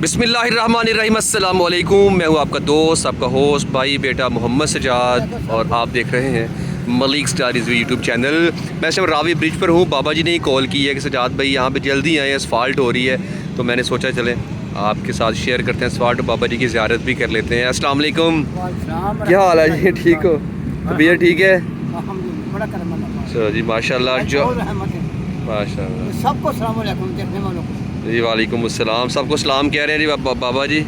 बिस्मिल्लाहिर्रहमानिर्रहीम, अस्सलाम वालेकुम। मैं हूँ आपका दोस्त, आपका होस्ट, भाई बेटा मोहम्मद सजाद, और आप देख रहे हैं Malik star review YouTube channel. मैं इस टाइम रावी ब्रिज पर हूँ। बाबा जी ने ही कॉल की है कि सजाद भाई यहाँ पे जल्दी आए, असफाल्ट हो रही है। तो मैंने सोचा चलें आपके साथ शेयर करते हैं असफाल्ट, बाबा जी की ज़ियारत भी कर लेते हैं। अस्सलाम वालेकुम, क्या हाल है जी? ठीक हो? तबीयत ठीक है? चलो जी, माशाल्लाह। जो माशाल्लाह, सबको सलाम वालेकुम देखने वालों को जी वालेकुम अस्सलाम। सबको सलाम कह रहे हैं जी बाबा जी।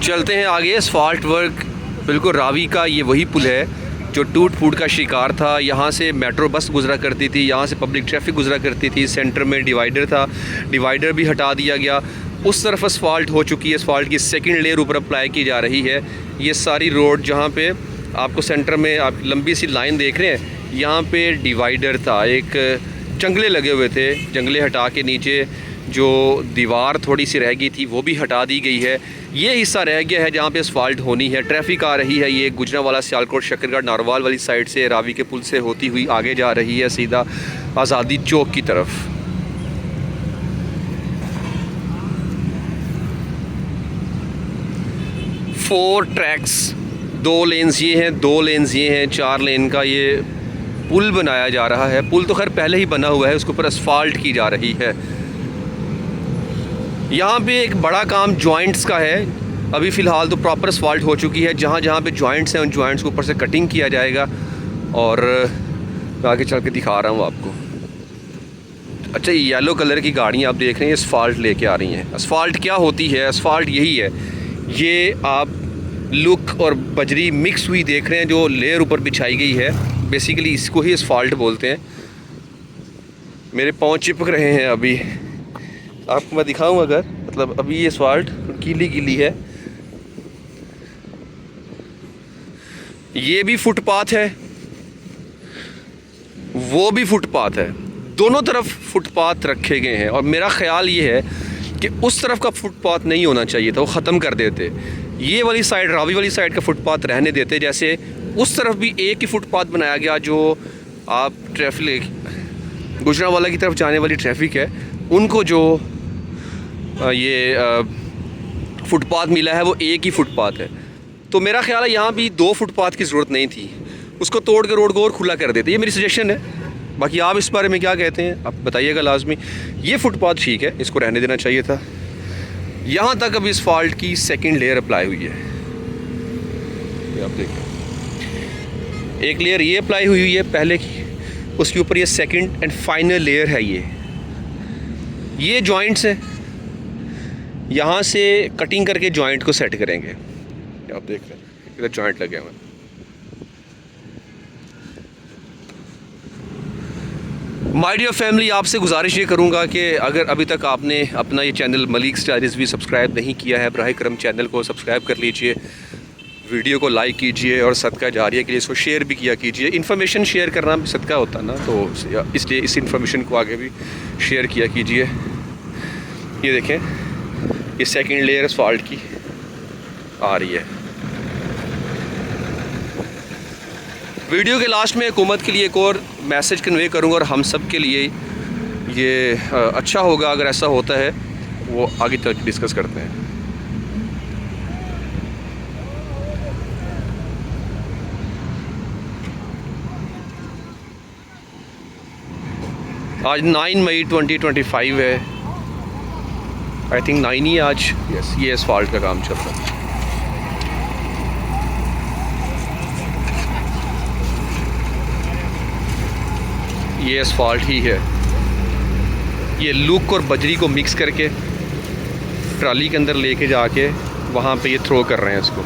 चलते हैं आगे। असफाल्ट वर्क बिल्कुल रावी का ये वही पुल है जो टूट फूट का शिकार था। यहाँ से मेट्रो बस गुजरा करती थी, यहाँ से पब्लिक ट्रैफिक गुजरा करती थी। सेंटर में डिवाइडर था, डिवाइडर भी हटा दिया गया। उस तरफ असफाल्ट हो चुकी है, असफाल्ट की सेकंड लेयर ऊपर अप्लाई की जा रही है। ये सारी रोड जहाँ पे आपको सेंटर में आप लंबी सी लाइन देख रहे हैं, यहाँ पे डिवाइडर था। एक जंगले लगे हुए थे, जंगले हटा के नीचे जो दीवार थोड़ी सी रह गई थी वो भी हटा दी गई है। ये हिस्सा रह गया है जहाँ पे असफाल्ट होनी है। ट्रैफिक आ रही है, ये गुजरांवाला, सियालकोट, शकरगढ़, नारवाल वाली साइड से रावी के पुल से होती हुई आगे जा रही है सीधा आज़ादी चौक की तरफ। फोर ट्रैक्स, 2 लेन्स ये हैं, 2 लेन्स ये हैं, 4 लेन का ये पुल बनाया जा रहा है। पुल तो खैर पहले ही बना हुआ है, उसके ऊपर असफाल्ट की जा रही है। यहाँ पे एक बड़ा काम जॉइंट्स का है। अभी फ़िलहाल तो प्रॉपर असफाल्ट हो चुकी है। जहाँ जहाँ पे जॉइंट्स हैं उन जॉइंट्स को ऊपर से कटिंग किया जाएगा, और मैं आगे चल के दिखा रहा हूँ आपको। अच्छा, ये येलो कलर की गाड़ियाँ आप देख रहे हैं, असफाल्ट लेके आ रही हैं। असफाल्ट क्या होती है? असफाल्ट यही है, ये आप लुक और बजरी मिक्स हुई देख रहे हैं जो लेयर ऊपर बिछाई गई है। बेसिकली इसको ही असफाल्ट बोलते हैं। मेरे पाँव चिपक रहे हैं अभी, आपको मैं दिखाऊं अगर, मतलब अभी ये असफाल्ट गीली गीली है। ये भी फुटपाथ है, वो भी फुटपाथ है, दोनों तरफ फुटपाथ रखे गए हैं। और मेरा ख्याल ये है कि उस तरफ का फुटपाथ नहीं होना चाहिए था, वो ख़त्म कर देते। ये वाली साइड, रावी वाली साइड का फुटपाथ रहने देते। जैसे उस तरफ भी एक ही फुटपाथ बनाया गया, जो आप ट्रैफिक गुजरांवाला की तरफ जाने वाली ट्रैफिक है उनको जो ये फुटपाथ मिला है वो एक ही फुटपाथ है। तो मेरा ख्याल है यहाँ भी 2 फुटपाथ की ज़रूरत नहीं थी, उसको तोड़ के रोड को और खुला कर देते। ये मेरी सजेशन है, बाकी आप इस बारे में क्या कहते हैं आप बताइएगा लाजमी। ये फुटपाथ ठीक है, इसको रहने देना चाहिए था। यहाँ तक अभी असफाल्ट की सेकंड लेयर अप्लाई हुई है, ये आप देखें। एक लेयर ये अप्लाई हुई है पहले की, उसके ऊपर ये सेकंड एंड फाइनल लेयर है। ये जॉइंट्स हैं, यहाँ से कटिंग करके जॉइंट को सेट करेंगे। आप देख रहे हैं इधर जॉइंट लगे हुए हैं। माय डियर फैमिली, आपसे गुजारिश ये करूँगा कि अगर अभी तक आपने अपना ये channel Malik star review subscribe नहीं किया है, बराह करम चैनल को सब्सक्राइब कर लीजिए, वीडियो को लाइक कीजिए, और सदका जारिया के लिए इसको शेयर भी किया कीजिए। इन्फॉर्मेशन शेयर करना भी सदका होता है ना, तो इसलिए इस इन्फॉर्मेशन को आगे भी शेयर किया कीजिए। ये देखें, ये सेकंड लेयर असफाल्ट की आ रही है। वीडियो के लास्ट में हुकूमत के लिए एक और मैसेज कन्वे करूँगा, और हम सब के लिए ये अच्छा होगा अगर ऐसा होता है, वो आगे तक डिस्कस करते हैं। आज 9 मई 2025 है, आई थिंक 9 ही आज। यस, ये असफाल्ट का काम चल रहा है। ये असफाल्ट ही है। ये लुक और बजरी को मिक्स करके ट्राली के अंदर लेके जाके वहाँ पे ये थ्रो कर रहे हैं इसको।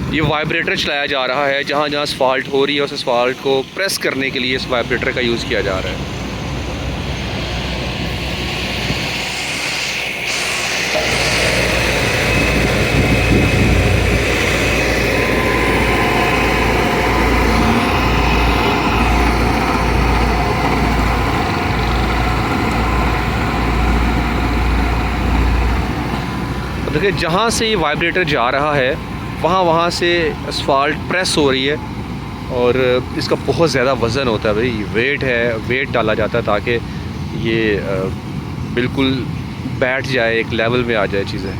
ये वाइब्रेटर चलाया जा रहा है, जहाँ जहाँ असफाल्ट हो रही है उस असफाल्ट को प्रेस करने के लिए इस वाइब्रेटर का यूज़ किया जा रहा है। देखिए जहाँ से ये वाइब्रेटर जा रहा है वहाँ से असफाल्ट प्रेस हो रही है और इसका बहुत ज़्यादा वज़न होता है भाई, वेट है, वेट डाला जाता है ताकि ये बिल्कुल बैठ जाए, एक लेवल में आ जाए चीज़ें।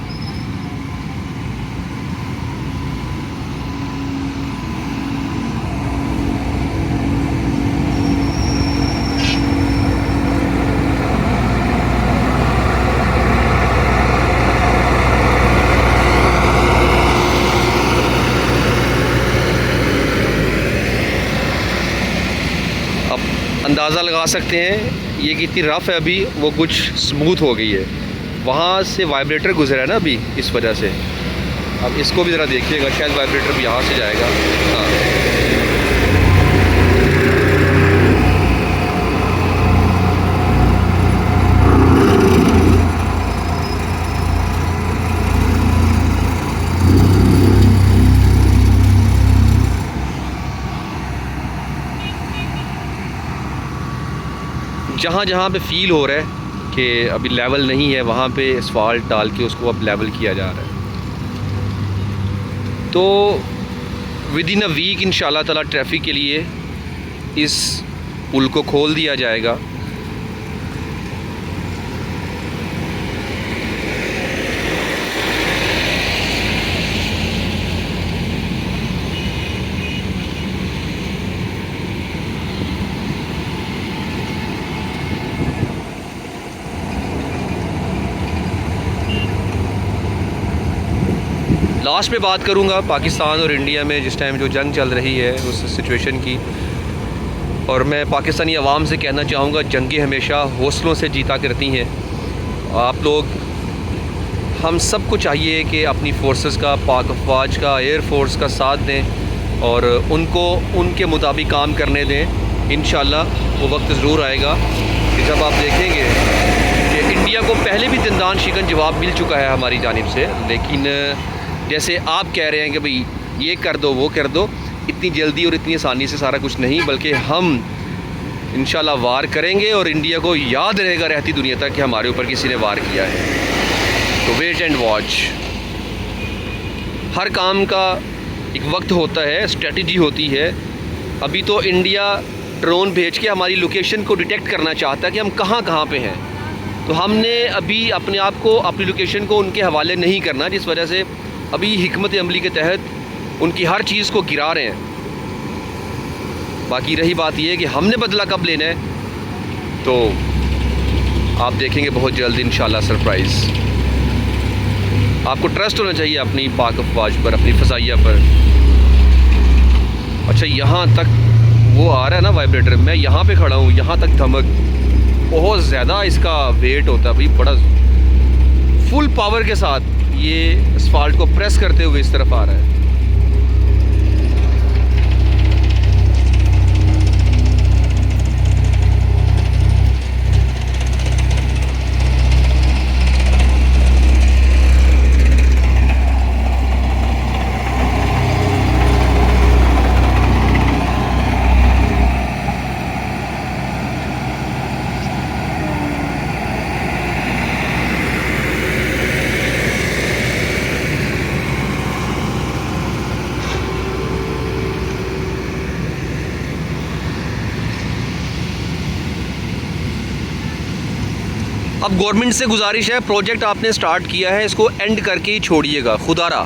अंदाज़ा लगा सकते हैं ये कितनी रफ़ है, अभी वो कुछ स्मूथ हो गई है, वहाँ से वाइब्रेटर गुजरा है ना अभी, इस वजह से। अब इसको भी ज़रा देखिएगा, शायद वाइब्रेटर भी यहाँ से जाएगा। हाँ, जहाँ जहाँ पे फील हो रहा है कि अभी लेवल नहीं है, वहाँ पे असफाल्ट डाल के उसको अब लेवल किया जा रहा है। तो विद इन अ वीक इंशाल्लाह ताला ट्रैफिक के लिए इस पुल को खोल दिया जाएगा। लास्ट में बात करूंगा पाकिस्तान और इंडिया में जिस टाइम जो जंग चल रही है उस सिचुएशन की, और मैं पाकिस्तानी अवाम से कहना चाहूँगा जंगें हमेशा हौसलों से जीता करती हैं। आप लोग, हम सबको चाहिए कि अपनी फोर्सेस का, पाक अफवाज का, एयर फोर्स का साथ दें और उनको उनके मुताबिक काम करने दें। इंशाल्लाह वो वक्त ज़रूर आएगा कि जब आप देखेंगे कि इंडिया को पहले भी दंदान शिकन जवाब मिल चुका है हमारी जानिब से, लेकिन जैसे आप कह रहे हैं कि भाई ये कर दो वो कर दो, इतनी जल्दी और इतनी आसानी से सारा कुछ नहीं, बल्कि हम इंशाल्लाह वार करेंगे और इंडिया को याद रहेगा रहती दुनिया तक कि हमारे ऊपर किसी ने वार किया है। तो वेट एंड वॉच। हर काम का एक वक्त होता है, स्ट्रेटजी होती है। अभी तो इंडिया ड्रोन भेज के हमारी लोकेशन को डिटेक्ट करना चाहता है कि हम कहाँ पे हैं, तो हमने अभी अपने आप को, अपनी लोकेशन को उनके हवाले नहीं करना, जिस वजह से अभी हिकमत अमली के तहत उनकी हर चीज़ को गिरा रहे हैं। बाकी रही बात यह है कि हमने बदला कब लेना है, तो आप देखेंगे बहुत जल्द इंशाल्लाह सरप्राइज़। आपको ट्रस्ट होना चाहिए अपनी पाक अफवाज पर, अपनी फ़ज़ाइया पर। अच्छा, यहाँ तक वो आ रहा है ना वाइब्रेटर, मैं यहाँ पे खड़ा हूँ, यहाँ तक धमक, बहुत ज़्यादा इसका वेट होता है भाई, बड़ा फुल पावर के साथ ये असफाल्ट को प्रेस करते हुए इस तरफ आ रहा है। अब गवर्नमेंट से गुजारिश है, प्रोजेक्ट आपने स्टार्ट किया है, इसको एंड करके ही छोड़िएगा, खुदारा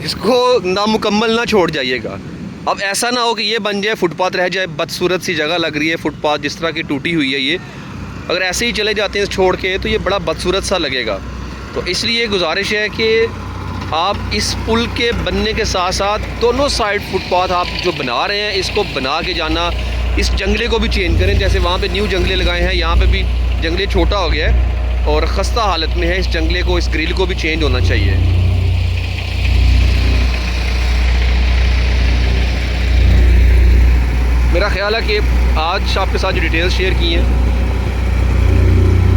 इसको नामुकम्मल ना छोड़ जाइएगा। अब ऐसा ना हो कि ये बन जाए फुटपाथ रह जाए, बदसूरत सी जगह लग रही है फुटपाथ जिस तरह की टूटी हुई है ये, अगर ऐसे ही चले जाते हैं छोड़ के तो ये बड़ा बदसूरत सा लगेगा। तो इसलिए गुजारिश है कि आप इस पुल के बनने के साथ साथ दोनों साइड फुटपाथ आप जो बना रहे हैं इसको बना के जाना, इस जंगले को भी चेंज करें। जैसे वहाँ पे न्यू जंगले लगाए हैं, यहाँ पे भी जंगले छोटा हो गया है और ख़स्ता हालत में है, इस जंगले को, इस ग्रिल को भी चेंज होना चाहिए। मेरा ख्याल है कि आज आपके साथ जो डिटेल्स शेयर की हैं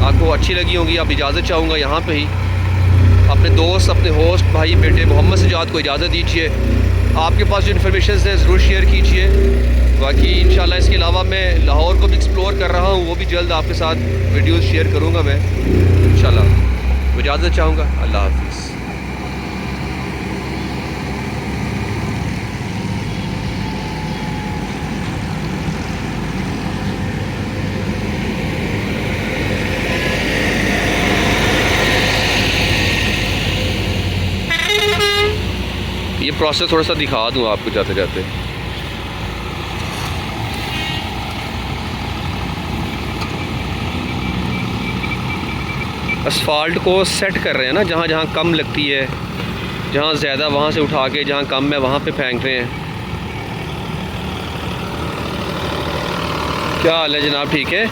आपको अच्छी लगी होंगी। आप इजाज़त चाहूँगा यहाँ पे ही अपने दोस्त, अपने होस्ट भाई बेटे मोहम्मद सजाद को इजाज़त दीजिए। आपके पास जो इन्फॉर्मेशन है ज़रूर शेयर कीजिए। बाकी इंशाल्लाह इसके अलावा मैं लाहौर को भी एक्सप्लोर कर रहा हूँ, वो भी जल्द आपके साथ वीडियोस शेयर करूँगा मैं इंशाल्लाह। इजाज़त चाहूँगा। अल्लाह हाफिज़। ये प्रोसेस थोड़ा सा दिखा दूँ आपको जाते जाते। असफाल्ट को सेट कर रहे हैं ना, जहाँ जहाँ कम लगती है, जहाँ ज़्यादा वहाँ से उठा के, जहाँ कम है वहाँ पे फेंक रहे हैं। क्या हाल है जनाब, ठीक है?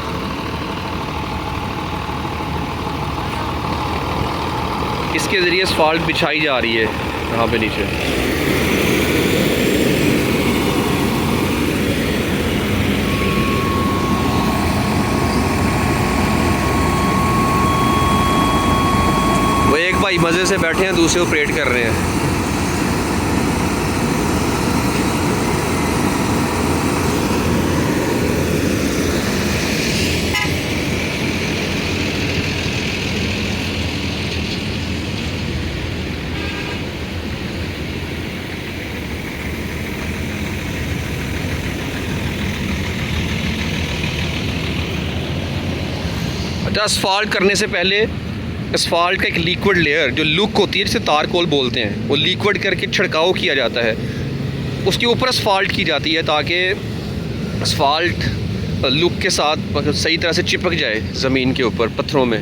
इसके ज़रिए असफाल्ट बिछाई जा रही है यहाँ पे नीचे। वो एक भाई मज़े से बैठे हैं, दूसरे ऑपरेट कर रहे हैं। अच्छा, असफाल्ट करने से पहले असफाल्ट का एक लिक्विड लेयर जो लुक होती है, जिसे तारकोल बोलते हैं, वो लिक्विड करके छिड़काव किया जाता है, उसके ऊपर असफाल्ट की जाती है ताकि असफाल्ट लुक के साथ सही तरह से चिपक जाए ज़मीन के ऊपर, पत्थरों में।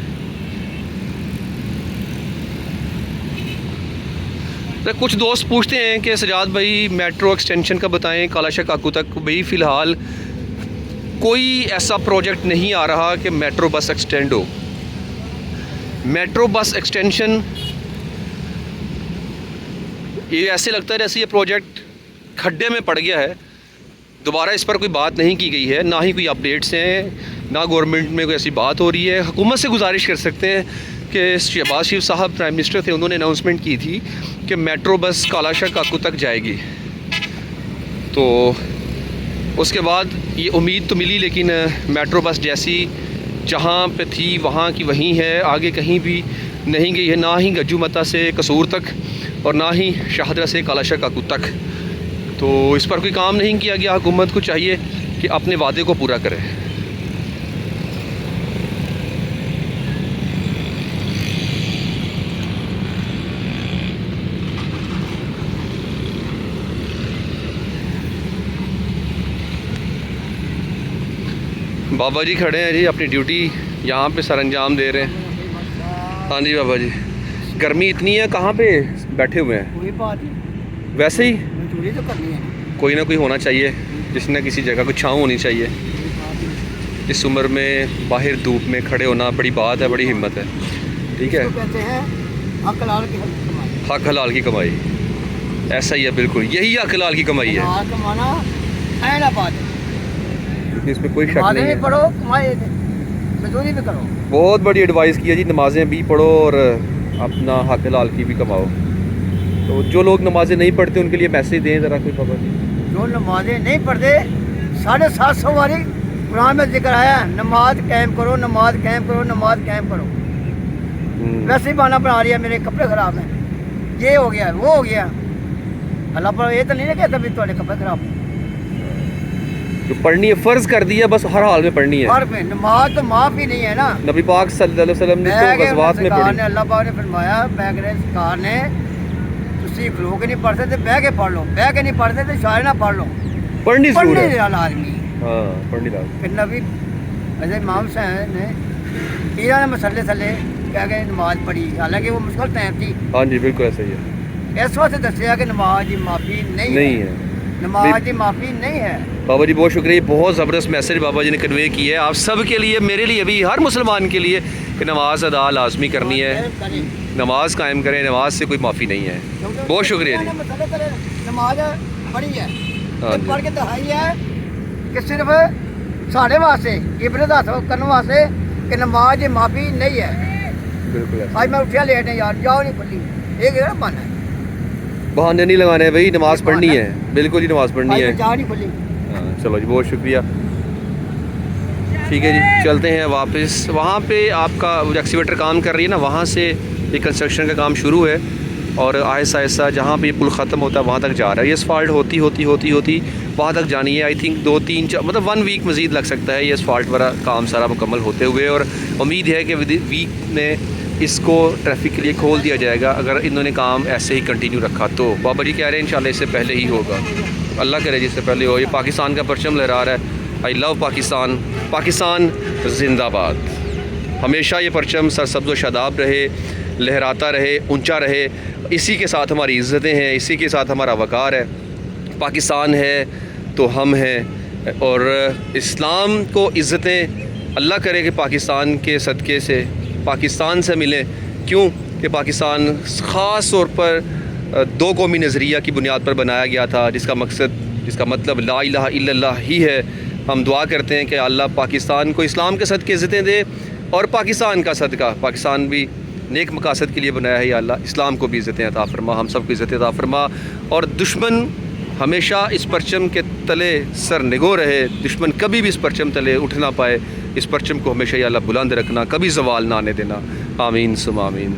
तो कुछ दोस्त पूछते हैं कि सजाद भाई मेट्रो एक्सटेंशन का बताएं कालाशाह काकू तक। भाई फ़िलहाल कोई ऐसा प्रोजेक्ट नहीं आ रहा कि मेट्रो बस एक्सटेंड हो। मेट्रो बस एक्सटेंशन ये ऐसे लगता है जैसे ये प्रोजेक्ट खड्डे में पड़ गया है, दोबारा इस पर कोई बात नहीं की गई है, ना ही कोई अपडेट्स हैं, ना गवर्नमेंट में कोई ऐसी बात हो रही है। हुकूमत से गुजारिश कर सकते हैं कि शहबाज शरीफ साहब प्राइम मिनिस्टर थे, उन्होंने अनाउंसमेंट की थी कि मेट्रो बस कालाशाह काकू तक जाएगी, तो उसके बाद ये उम्मीद तो मिली, लेकिन मेट्रो बस जैसी जहाँ पे थी वहाँ की वहीं है, आगे कहीं भी नहीं गई है, ना ही गज्जू मता से कसूर तक और ना ही शाहदरा से कालाशाह काकू तक। तो इस पर कोई काम नहीं किया गया। हुकूमत को चाहिए कि अपने वादे को पूरा करे। बाबा जी खड़े हैं जी, अपनी ड्यूटी यहाँ पे सर अंजाम दे रहे हैं। हाँ जी बाबा जी, गर्मी इतनी है, कहाँ पे बैठे हुए हैं? कोई बात नहीं, वैसे ही मजदूरी तो करनी है। कोई ना कोई होना चाहिए, किसी न किसी जगह कोई छाँव होनी चाहिए। इस उम्र में बाहर धूप में खड़े होना बड़ी बात है, बड़ी हिम्मत है। ठीक है, इसको कहते हैं हक हलाल की कमाई। हक हलाल की कमाई, ऐसा ही है, बिल्कुल यही हक हलाल की कमाई है। हलाल कमाना ऐना बात है, क्योंकि इसमें कोई शक नमाज़ें नहीं भी है। पढ़ो, कमाई मजदूरी भी करो। बहुत बड़ी एडवाइस की है जी, नमाज़ें भी पढ़ो और अपना हक हलाल की भी कमाओ। तो जो लोग नमाज़ें नहीं पढ़ते उनके लिए मैसेज दें ज़रा कोई बाबा जी। जो नमाजें नहीं पढ़ते, 750 वाली कुरान में जिक्र आया, नमाज कायम करो, नमाज कायम करो, नमाज कायम करो। वैसे ही बहाना बना रही है, मेरे कपड़े खराब हैं, ये हो गया, वो हो गया। अल्लाह पर ये तो नहीं ना कहता भी तुम्हारे कपड़े खराब हैं। जो पढ़नी है फ़र्ज़ कर दिया, बस हर हाल में पढ़नी है। और फिर नमाज तो माफ ही नहीं है ना। नबी पाक सल्लल्लाहु अलैहि वसल्लम ने तो ग़ज़वात में सरकार पढ़ी। ने, अल्लाह पाक ने फरमाया, बैगरे सरकार ने, तुसी खलो के नहीं पढ़ते तो बह के पढ़ लो, बह के नहीं पढ़ते तो शायद ना पढ़ लो। पढ़नी ज़रूर पढ़ने है। देना लाजमी। हाँ, पढ़नी लाज़मी। फिर नबी अजय इमाम साहब ने पीरा ने मसले थले कह के नमाज पढ़ी, हालांकि वो मुश्किल टाइम थी। हाँ जी, बिल्कुल ऐसा ही है। इस वास्ते दसिया कि नमाज की माफ़ी नहीं है। नमाज की माफ़ी नहीं है। बाबा जी बहुत शुक्रिया, बहुत ज़बरदस्त मैसेज बाबा जी ने कन्वे की है आप सब के लिए, मेरे लिए भी, हर मुसलमान के लिए, कि नमाज अदा लाजमी करनी है, नमाज कायम करें, नमाज से कोई माफ़ी नहीं है। बहुत शुक्रिया जी। नमाज पढ़ी है, हाँ जी। पढ़ के दहाई है कि सिर्फ साढ़े वास्ते इबरत हासिल करने वास्ते कि नमाज की माफ़ी नहीं है। बिल्कुल ऐसा। आज मैं उठा लेट है यार, जाओ नहीं खुली, ये क्या बहाना है? बहाने नहीं लगाने हैं भाई, नमाज़ पढ़नी है, बिल्कुल ही नमाज़ पढ़नी आज है। जा नहीं खुली। हाँ, चलो जी, बहुत शुक्रिया। ठीक है जी, चलते हैं वापस। वहाँ पे आपका जो एक्सीवेटर काम कर रही है ना, वहाँ से ये कंस्ट्रक्शन का काम शुरू है और आहिस्ता आहिस्ता जहाँ पे ये पुल ख़त्म होता है वहाँ तक जा रहा है। ये असफाल्ट होती वहाँ तक जानी है। आई थिंक 2-3 मतलब 1 वीक मज़ीद लग सकता है ये असफाल्ट वाला काम सारा मुकम्मल होते हुए, और उम्मीद है कि विद वीक में इसको ट्रैफिक के लिए खोल दिया जाएगा अगर इन्होंने काम ऐसे ही कंटिन्यू रखा तो। बाबा जी कह रहे हैं इंशाल्लाह इससे पहले ही होगा, अल्लाह करे जिससे पहले हो। ये पाकिस्तान का परचम लहरा रहा है। आई लव पाकिस्तान, पाकिस्तान जिंदाबाद। हमेशा ये परचम सरसब्ज़ व शादाब रहे, लहराता रहे, ऊंचा रहे। इसी के साथ हमारी इज़्ज़तें हैं, इसी के साथ हमारा वक़ार है। पाकिस्तान है तो हम हैं, और इस्लाम को इज़्ज़तें अल्लाह करे कि पाकिस्तान के सदक़े से पाकिस्तान से मिलें। क्यों कि पाकिस्तान ख़ास तौर पर 2 कौमी नज़रिया की बुनियाद पर बनाया गया था, जिसका मतलब ला इलाहा इल्लल्लाह ही है। हम दुआ करते हैं कि अल्लाह पाकिस्तान को इस्लाम के सदक़े इज़्ज़तें दे, और पाकिस्तान का सदका, पाकिस्तान भी नेक मकासद के लिए बनाया है। या अल्लाह इस्लाम को भी इज़्ज़तें अता फ़रमा, हम सब को इज़्ज़तें अता फ़रमा, और दुश्मन हमेशा इस परचम के तले सर निगो रहे। दुश्मन कभी भी इस परचम तले उठ ना पाए। इस परचम को हमेशा या अल्लाह बुलंद रखना, कभी ज़वाल ना आने देना। आमीन सुम आमीन।